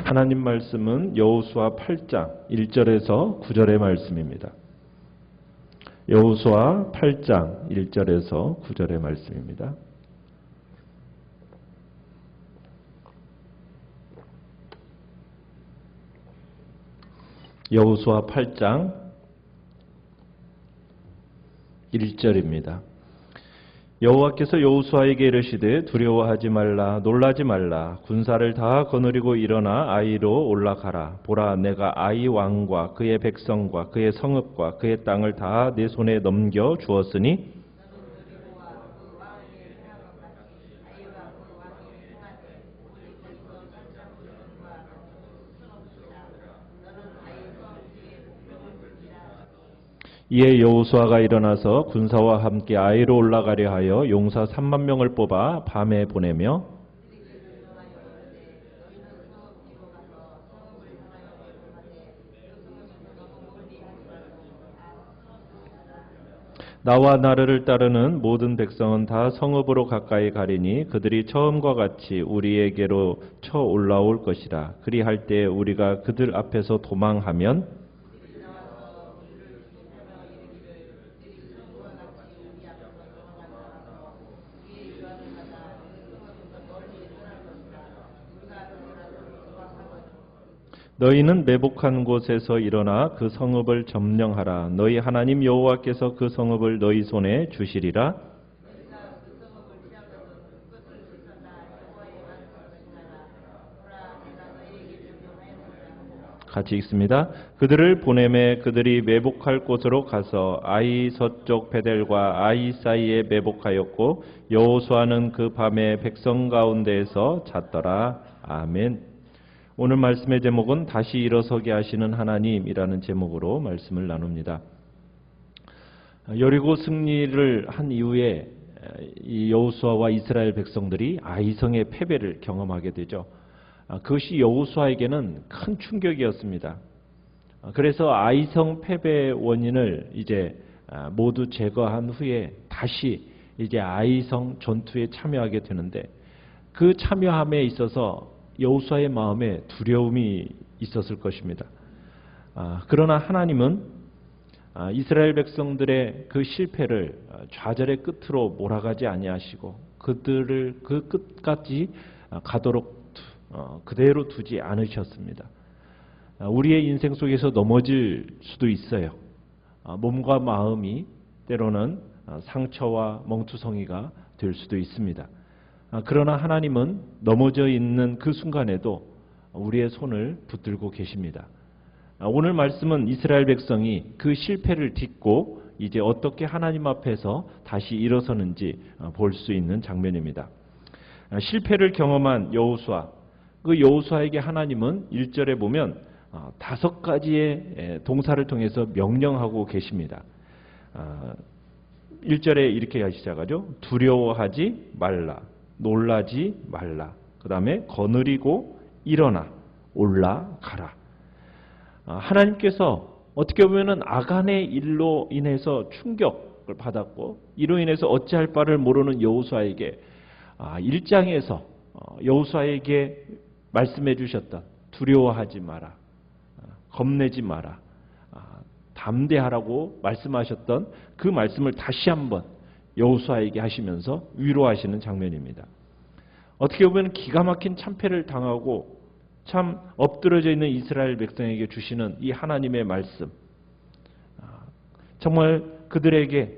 하나님 말씀은 여호수아 8장 1절에서 9절의 말씀입니다. 여호수아 8장 1절에서 9절의 말씀입니다. 여호수아 8장 1절입니다. 여호와께서 여호수아에게 이르시되 두려워하지 말라 놀라지 말라 군사를 다 거느리고 일어나 아이로 올라가라. 보라 내가 아이 왕과 그의 백성과 그의 성읍과 그의 땅을 다 내 손에 넘겨 주었으니 이에 여호수아가 일어나서 군사와 함께 아이로 올라가려 하여 용사 3만 명을 뽑아 밤에 보내며 나와 나를 따르는 모든 백성은 다 성읍으로 가까이 가리니 그들이 처음과 같이 우리에게로 쳐 올라올 것이라. 그리할 때 우리가 그들 앞에서 도망하면 너희는 매복한 곳에서 일어나 그 성읍을 점령하라. 너희 하나님 여호와께서 그 성읍을 너희 손에 주시리라. 같이 읽습니다. 그들을 보내매 그들이 매복할 곳으로 가서 아이 서쪽 베델과 아이 사이에 매복하였고 여호수아는 그 밤에 백성 가운데에서 잤더라. 아멘. 오늘 말씀의 제목은 다시 일어서게 하시는 하나님이라는 제목으로 말씀을 나눕니다. 여리고 승리를 한 이후에 이 여호수아와 이스라엘 백성들이 아이성의 패배를 경험하게 되죠. 그것이 여호수아에게는 큰 충격이었습니다. 그래서 아이성 패배의 원인을 이제 모두 제거한 후에 다시 이제 아이성 전투에 참여하게 되는데 그 참여함에 있어서 여호수아의 마음에 두려움이 있었을 것입니다. 그러나 하나님은 이스라엘 백성들의 그 실패를 좌절의 끝으로 몰아가지 아니하시고 그들을 그 끝까지 가도록 그대로 두지 않으셨습니다. 우리의 인생 속에서 넘어질 수도 있어요. 몸과 마음이 때로는 상처와 멍투성이가 될 수도 있습니다. 그러나 하나님은 넘어져 있는 그 순간에도 우리의 손을 붙들고 계십니다. 오늘 말씀은 이스라엘 백성이 그 실패를 딛고 이제 어떻게 하나님 앞에서 다시 일어서는지 볼 수 있는 장면입니다. 실패를 경험한 여호수아, 그 여호수아에게 하나님은 1절에 보면 5가지의 동사를 통해서 명령하고 계십니다. 1절에 이렇게 시작하죠. 두려워하지 말라. 놀라지 말라. 그 다음에 거느리고 일어나 올라가라. 하나님께서 어떻게 보면 아간의 일로 인해서 충격을 받았고 이로 인해서 어찌할 바를 모르는 여호수아에게 1장에서 여호수아에게 말씀해 주셨던 두려워하지 마라. 겁내지 마라. 담대하라고 말씀하셨던 그 말씀을 다시 한번 여호수아에게 하시면서 위로하시는 장면입니다. 어떻게 보면 기가 막힌 참패를 당하고 참 엎드러져 있는 이스라엘 백성에게 주시는 이 하나님의 말씀, 정말 그들에게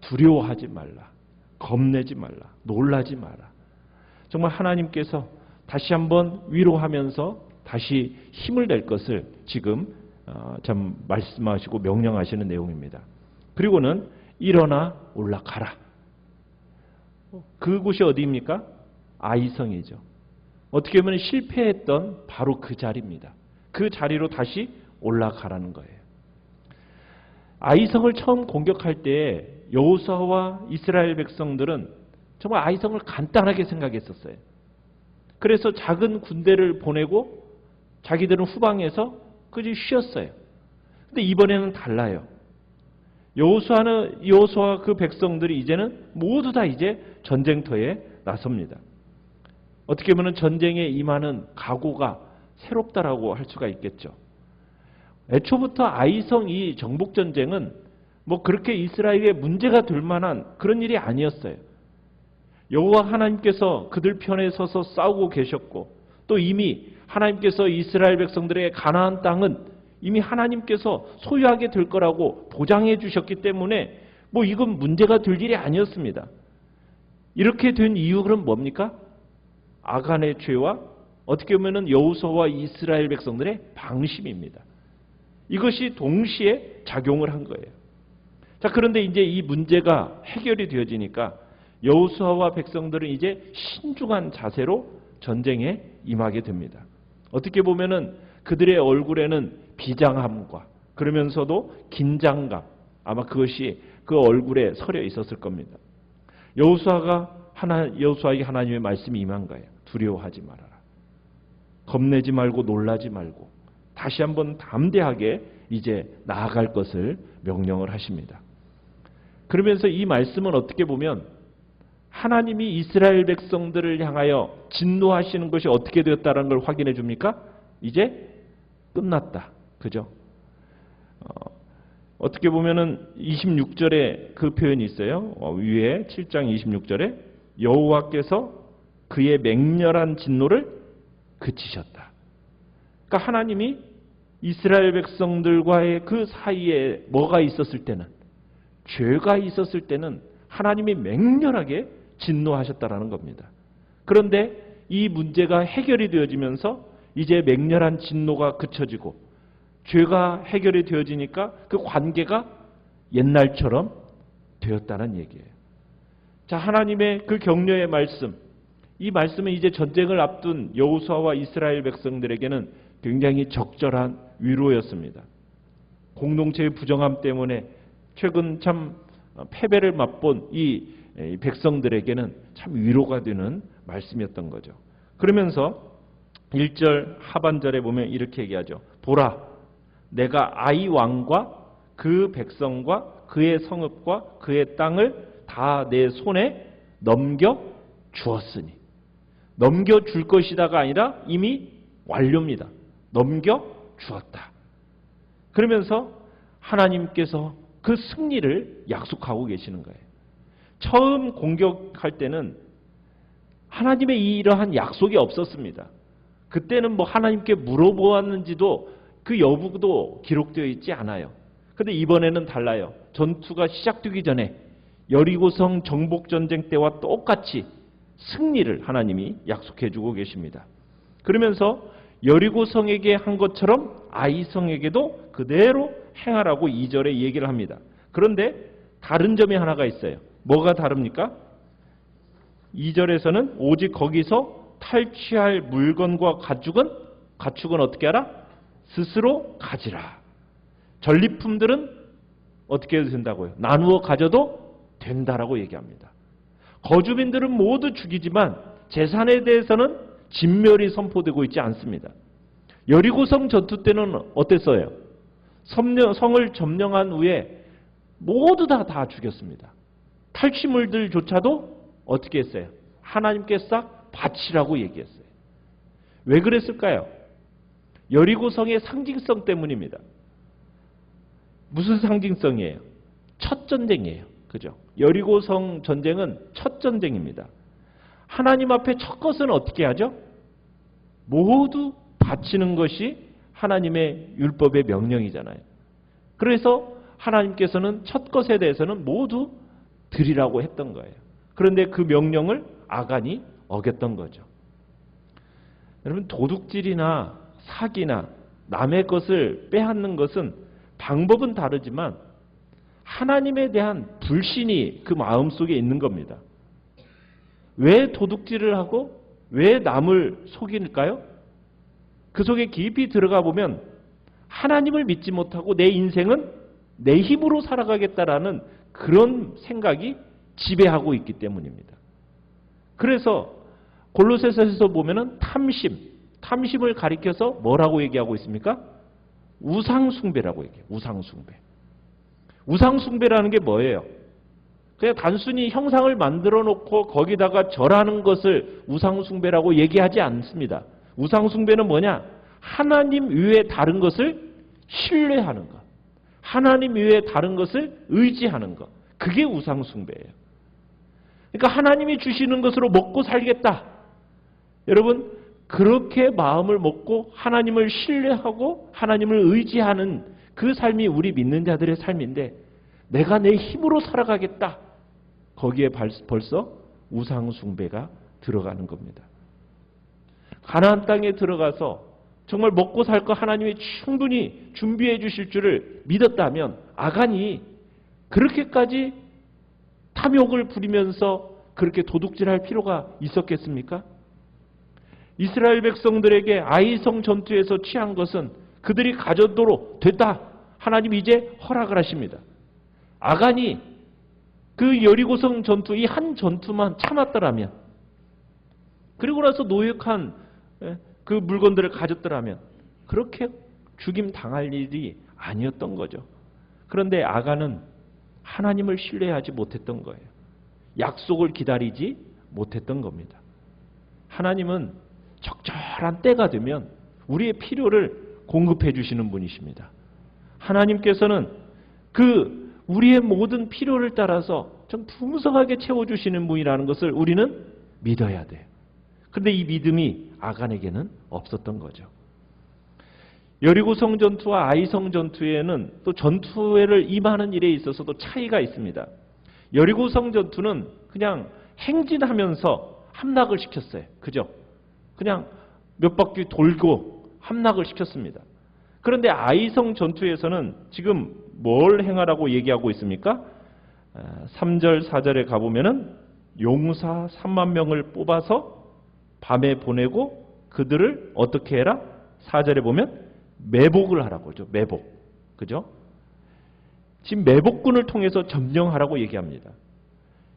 두려워하지 말라, 겁내지 말라, 놀라지 마라. 정말 하나님께서 다시 한번 위로하면서 다시 힘을 낼 것을 지금 참 말씀하시고 명령하시는 내용입니다. 그리고는 일어나 올라가라. 그곳이 어디입니까? 아이성이죠. 어떻게 보면 실패했던 바로 그 자리입니다. 그 자리로 다시 올라가라는 거예요. 아이성을 처음 공격할 때 여호수아와 이스라엘 백성들은 정말 아이성을 간단하게 생각했었어요. 그래서 작은 군대를 보내고 자기들은 후방에서 그저 쉬었어요. 근데 이번에는 달라요. 여호수아와 그 백성들이 이제는 모두 다 이제 전쟁터에 나섭니다. 어떻게 보면 전쟁에 임하는 각오가 새롭다라고 할 수가 있겠죠. 애초부터 아이성 이 정복전쟁은 뭐 그렇게 이스라엘에 문제가 될 만한 그런 일이 아니었어요. 여호와 하나님께서 그들 편에 서서 싸우고 계셨고, 또 이미 하나님께서 이스라엘 백성들의 가나안 땅은 이미 하나님께서 소유하게 될 거라고 보장해 주셨기 때문에 뭐 이건 문제가 될 일이 아니었습니다. 이렇게 된 이유는 뭡니까? 아간의 죄와 어떻게 보면 여호수아와 이스라엘 백성들의 방심입니다. 이것이 동시에 작용을 한 거예요. 자, 그런데 이제 이 문제가 해결이 되어지니까 여호수아와 백성들은 이제 신중한 자세로 전쟁에 임하게 됩니다. 어떻게 보면은 그들의 얼굴에는 비장함과 그러면서도 긴장감, 아마 그것이 그 얼굴에 서려 있었을 겁니다. 여호수아에게 하나님의 말씀이 임한 거예요. 두려워하지 말아라. 겁내지 말고 놀라지 말고 다시 한번 담대하게 이제 나아갈 것을 명령을 하십니다. 그러면서 이 말씀은 어떻게 보면 하나님이 이스라엘 백성들을 향하여 진노하시는 것이 어떻게 되었다는 걸 확인해 줍니까? 이제 끝났다. 그죠? 어떻게 보면은 26절에 그 표현이 있어요. 위에 7장 26절에 여호와께서 그의 맹렬한 진노를 그치셨다. 그러니까 하나님이 이스라엘 백성들과의 그 사이에 뭐가 있었을 때는, 죄가 있었을 때는 하나님이 맹렬하게 진노하셨다라는 겁니다. 그런데 이 문제가 해결이 되어지면서 이제 맹렬한 진노가 그쳐지고 죄가 해결이 되어지니까 그 관계가 옛날처럼 되었다는 얘기예요. 자, 하나님의 그 격려의 말씀, 이 말씀은 이제 전쟁을 앞둔 여호수아와 이스라엘 백성들에게는 굉장히 적절한 위로였습니다. 공동체의 부정함 때문에 최근 참 패배를 맛본 이 백성들에게는 참 위로가 되는 말씀이었던 거죠. 그러면서 1절 하반절에 보면 이렇게 얘기하죠. 보라, 내가 아이 왕과 그 백성과 그의 성읍과 그의 땅을 다 내 손에 넘겨 주었으니. 넘겨 줄 것이다가 아니라 이미 완료입니다. 넘겨 주었다. 그러면서 하나님께서 그 승리를 약속하고 계시는 거예요. 처음 공격할 때는 하나님의 이러한 약속이 없었습니다. 그때는 뭐 하나님께 물어보았는지도 그 여부도 기록되어 있지 않아요. 그런데 이번에는 달라요. 전투가 시작되기 전에 여리고성 정복전쟁 때와 똑같이 승리를 하나님이 약속해 주고 계십니다. 그러면서 여리고성에게 한 것처럼 아이성에게도 그대로 행하라고 2절에 얘기를 합니다. 그런데 다른 점이 하나가 있어요. 뭐가 다릅니까? 2절에서는 오직 거기서 탈취할 물건과 가축은 어떻게 하라? 스스로 가지라. 전리품들은 어떻게 해도 된다고요? 나누어 가져도 된다라고 얘기합니다. 거주민들은 모두 죽이지만 재산에 대해서는 진멸이 선포되고 있지 않습니다. 여리고성 전투 때는 어땠어요? 성을 점령한 후에 모두 다 죽였습니다. 탈취물들조차도 어떻게 했어요? 하나님께 싹 바치라고 얘기했어요. 왜 그랬을까요? 여리고성의 상징성 때문입니다. 무슨 상징성이에요? 첫 전쟁이에요. 그죠? 여리고성 전쟁은 첫 전쟁입니다. 하나님 앞에 첫 것은 어떻게 하죠? 모두 바치는 것이 하나님의 율법의 명령이잖아요. 그래서 하나님께서는 첫 것에 대해서는 모두 드리라고 했던 거예요. 그런데 그 명령을 아간이 어겼던 거죠. 여러분, 도둑질이나 사기나 남의 것을 빼앗는 것은 방법은 다르지만 하나님에 대한 불신이 그 마음속에 있는 겁니다. 왜 도둑질을 하고 왜 남을 속일까요? 그 속에 깊이 들어가 보면 하나님을 믿지 못하고 내 인생은 내 힘으로 살아가겠다라는 그런 생각이 지배하고 있기 때문입니다. 그래서 골로새서에서 보면은 탐심을 가리켜서 뭐라고 얘기하고 있습니까? 우상숭배라고 얘기해요. 우상숭배. 우상숭배라는 게 뭐예요? 그냥 단순히 형상을 만들어 놓고 거기다가 절하는 것을 우상숭배라고 얘기하지 않습니다. 우상숭배는 뭐냐? 하나님 외에 다른 것을 신뢰하는 것, 하나님 외에 다른 것을 의지하는 것, 그게 우상 숭배예요. 그러니까 하나님이 주시는 것으로 먹고 살겠다. 여러분, 그렇게 마음을 먹고 하나님을 신뢰하고 하나님을 의지하는 그 삶이 우리 믿는 자들의 삶인데, 내가 내 힘으로 살아가겠다. 거기에 벌써 우상 숭배가 들어가는 겁니다. 가나안 땅에 들어가서 정말 먹고 살 거 하나님이 충분히 준비해 주실 줄을 믿었다면 아간이 그렇게까지 탐욕을 부리면서 그렇게 도둑질할 필요가 있었겠습니까? 이스라엘 백성들에게 아이성 전투에서 취한 것은 그들이 가져도록 됐다. 하나님이 이제 허락을 하십니다. 아간이 그 여리고성 전투, 이 한 전투만 참았더라면, 그리고 나서 노획한 그 물건들을 가졌더라면 그렇게 죽임 당할 일이 아니었던 거죠. 그런데 아간은 하나님을 신뢰하지 못했던 거예요. 약속을 기다리지 못했던 겁니다. 하나님은 적절한 때가 되면 우리의 필요를 공급해 주시는 분이십니다. 하나님께서는 그 우리의 모든 필요를 따라서 좀 풍성하게 채워주시는 분이라는 것을 우리는 믿어야 돼요. 그런데 이 믿음이 아간에게는 없었던 거죠. 여리고성 전투와 아이성 전투에는 또 전투를 임하는 일에 있어서도 차이가 있습니다. 여리고성 전투는 그냥 행진하면서 함락을 시켰어요. 그죠? 그냥 몇 바퀴 돌고 함락을 시켰습니다. 그런데 아이성 전투에서는 지금 뭘 행하라고 얘기하고 있습니까? 3절, 4절에 가보면은 용사 3만 명을 뽑아서 밤에 보내고 그들을 어떻게 해라? 4절에 보면 매복을 하라고 하죠. 매복. 그죠? 지금 매복군을 통해서 점령하라고 얘기합니다.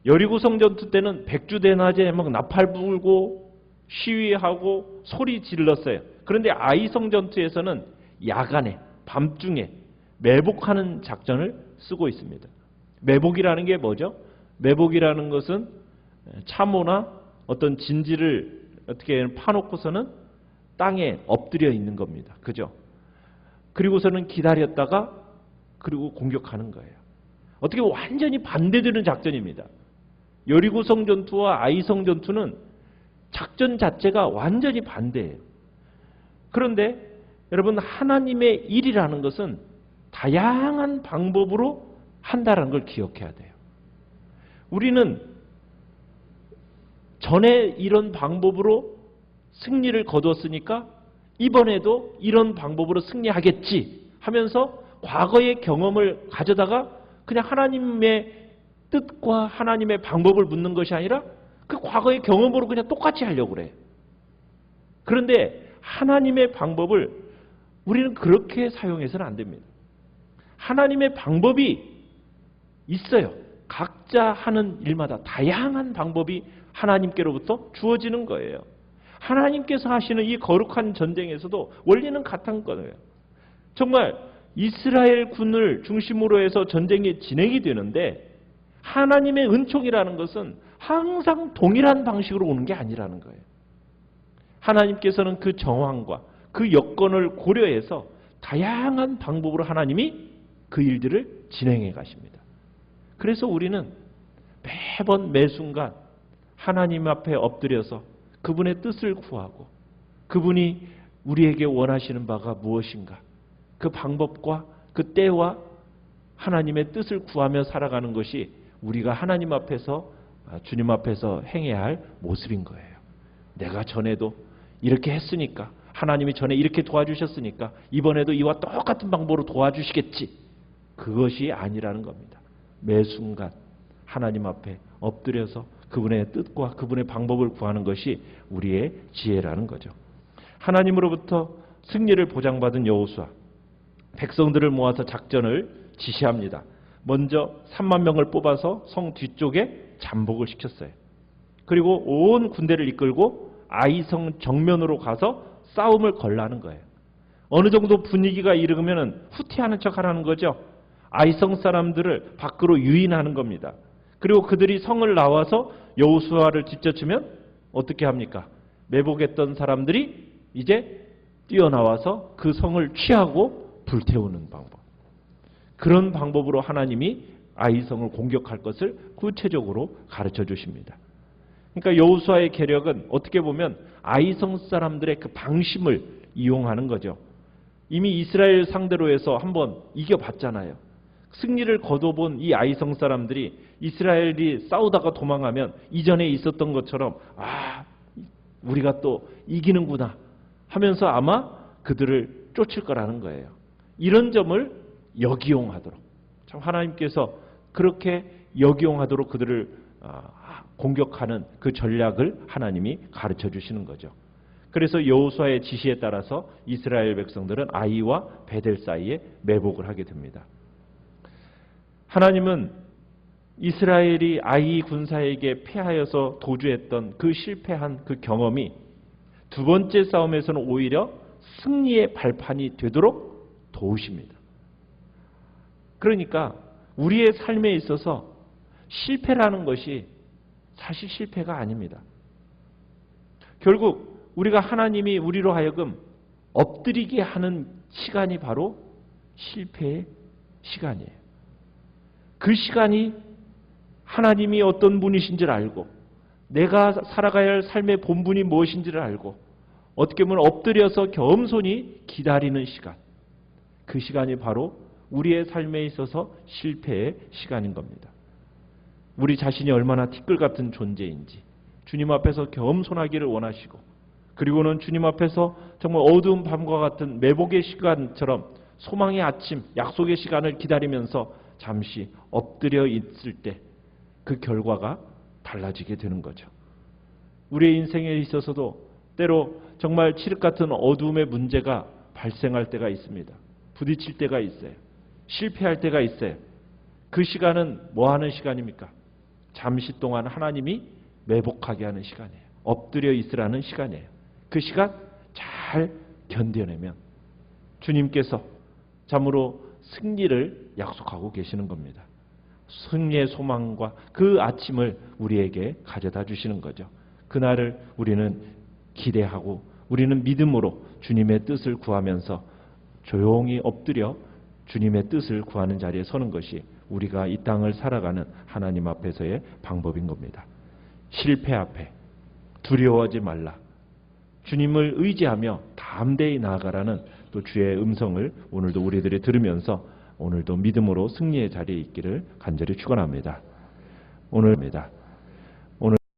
여리고성 전투 때는 백주대낮에 막 나팔 불고 시위하고 소리 질렀어요. 그런데 아이성 전투에서는 야간에, 밤중에 매복하는 작전을 쓰고 있습니다. 매복이라는 게 뭐죠? 매복이라는 것은 참호나 어떤 진지를 어떻게 파놓고서는 땅에 엎드려 있는 겁니다. 그죠? 그리고서는 기다렸다가 그리고 공격하는 거예요. 어떻게 완전히 반대되는 작전입니다. 여리고성 전투와 아이성 전투는 작전 자체가 완전히 반대예요. 그런데 여러분, 하나님의 일이라는 것은 다양한 방법으로 한다는 걸 기억해야 돼요. 우리는 전에 이런 방법으로 승리를 거뒀으니까 이번에도 이런 방법으로 승리하겠지 하면서 과거의 경험을 가져다가 그냥 하나님의 뜻과 하나님의 방법을 묻는 것이 아니라 그 과거의 경험으로 그냥 똑같이 하려고 그래요. 그런데 하나님의 방법을 우리는 그렇게 사용해서는 안 됩니다. 하나님의 방법이 있어요. 각자 하는 일마다 다양한 방법이 하나님께로부터 주어지는 거예요. 하나님께서 하시는 이 거룩한 전쟁에서도 원리는 같은 거예요. 정말 이스라엘 군을 중심으로 해서 전쟁이 진행이 되는데 하나님의 은총이라는 것은 항상 동일한 방식으로 오는 게 아니라는 거예요. 하나님께서는 그 정황과 그 여건을 고려해서 다양한 방법으로 하나님이 그 일들을 진행해 가십니다. 그래서 우리는 매번 매순간 하나님 앞에 엎드려서 그분의 뜻을 구하고 그분이 우리에게 원하시는 바가 무엇인가, 그 방법과 그 때와 하나님의 뜻을 구하며 살아가는 것이 우리가 하나님 앞에서, 주님 앞에서 행해야 할 모습인 거예요. 내가 전에도 이렇게 했으니까, 하나님이 전에 이렇게 도와주셨으니까 이번에도 이와 똑같은 방법으로 도와주시겠지. 그것이 아니라는 겁니다. 매 순간 하나님 앞에 엎드려서 그분의 뜻과 그분의 방법을 구하는 것이 우리의 지혜라는 거죠. 하나님으로부터 승리를 보장받은 여호수아, 백성들을 모아서 작전을 지시합니다. 먼저 3만 명을 뽑아서 성 뒤쪽에 잠복을 시켰어요. 그리고 온 군대를 이끌고 아이성 정면으로 가서 싸움을 걸라는 거예요. 어느 정도 분위기가 이르면 후퇴하는 척 하라는 거죠. 아이성 사람들을 밖으로 유인하는 겁니다. 그리고 그들이 성을 나와서 여호수아를 뒤쫓으면 어떻게 합니까? 매복했던 사람들이 이제 뛰어나와서 그 성을 취하고 불태우는 방법. 그런 방법으로 하나님이 아이성을 공격할 것을 구체적으로 가르쳐 주십니다. 그러니까 여호수아의 계략은 어떻게 보면 아이성 사람들의 그 방심을 이용하는 거죠. 이미 이스라엘 상대로 해서 한번 이겨봤잖아요. 승리를 거둬본 이 아이성 사람들이 이스라엘이 싸우다가 도망하면 이전에 있었던 것처럼 우리가 또 이기는구나 하면서 아마 그들을 쫓을 거라는 거예요. 이런 점을 역이용하도록, 참 하나님께서 그렇게 역이용하도록 그들을 공격하는 그 전략을 하나님이 가르쳐 주시는 거죠. 그래서 여호수아의 지시에 따라서 이스라엘 백성들은 아이와 베델 사이에 매복을 하게 됩니다. 하나님은 이스라엘이 아이 군사에게 패하여서 도주했던 그 실패한 그 경험이 두 번째 싸움에서는 오히려 승리의 발판이 되도록 도우십니다. 그러니까 우리의 삶에 있어서 실패라는 것이 사실 실패가 아닙니다. 결국 우리가 하나님이 우리로 하여금 엎드리게 하는 시간이 바로 실패의 시간이에요. 그 시간이 하나님이 어떤 분이신지를 알고 내가 살아가야 할 삶의 본분이 무엇인지를 알고 어떻게 보면 엎드려서 겸손히 기다리는 시간. 그 시간이 바로 우리의 삶에 있어서 실패의 시간인 겁니다. 우리 자신이 얼마나 티끌 같은 존재인지 주님 앞에서 겸손하기를 원하시고 그리고는 주님 앞에서 정말 어두운 밤과 같은 매복의 시간처럼 소망의 아침, 약속의 시간을 기다리면서 잠시 엎드려 있을 때 그 결과가 달라지게 되는 거죠. 우리의 인생에 있어서도 때로 정말 칠흑 같은 어두움의 문제가 발생할 때가 있습니다. 부딪힐 때가 있어요. 실패할 때가 있어요. 그 시간은 뭐 하는 시간입니까? 잠시 동안 하나님이 매복하게 하는 시간이에요. 엎드려 있으라는 시간이에요. 그 시간 잘 견뎌내면 주님께서 참으로 승리를 약속하고 계시는 겁니다. 승리의 소망과 그 아침을 우리에게 가져다 주시는 거죠. 그날을 우리는 기대하고 우리는 믿음으로 주님의 뜻을 구하면서 조용히 엎드려 주님의 뜻을 구하는 자리에 서는 것이 우리가 이 땅을 살아가는 하나님 앞에서의 방법인 겁니다. 실패 앞에 두려워하지 말라. 주님을 의지하며 담대히 나아가라는 또 주의 음성을 오늘도 우리들이 들으면서 오늘도 믿음으로 승리의 자리에 있기를 간절히 축원합니다. 오늘입니다.